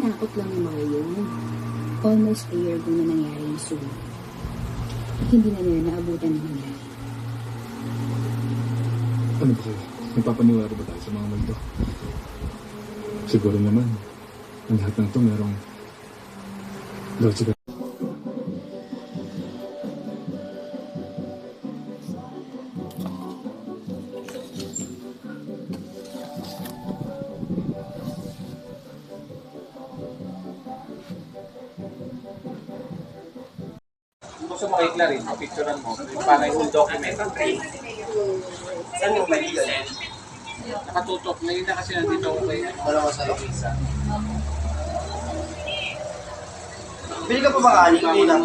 nakakatakot lang yung mga yun. Almost a year ago na nangyari yung sunog. At hindi na nila naabutan ng nangyari. Ano ba kayo? Nagpapaniwala ba tayo sa mga multo? Siguro naman, ang lahat ng ito merong logical. Gusto mo kay Clarice, mapicturean mo, para yung document. Saan yung may send? Nakatutok, ngayon na kasi nandito ako kayo. Wala ko sa Luisa. Bili ka pa ba kanin? Hindi lang.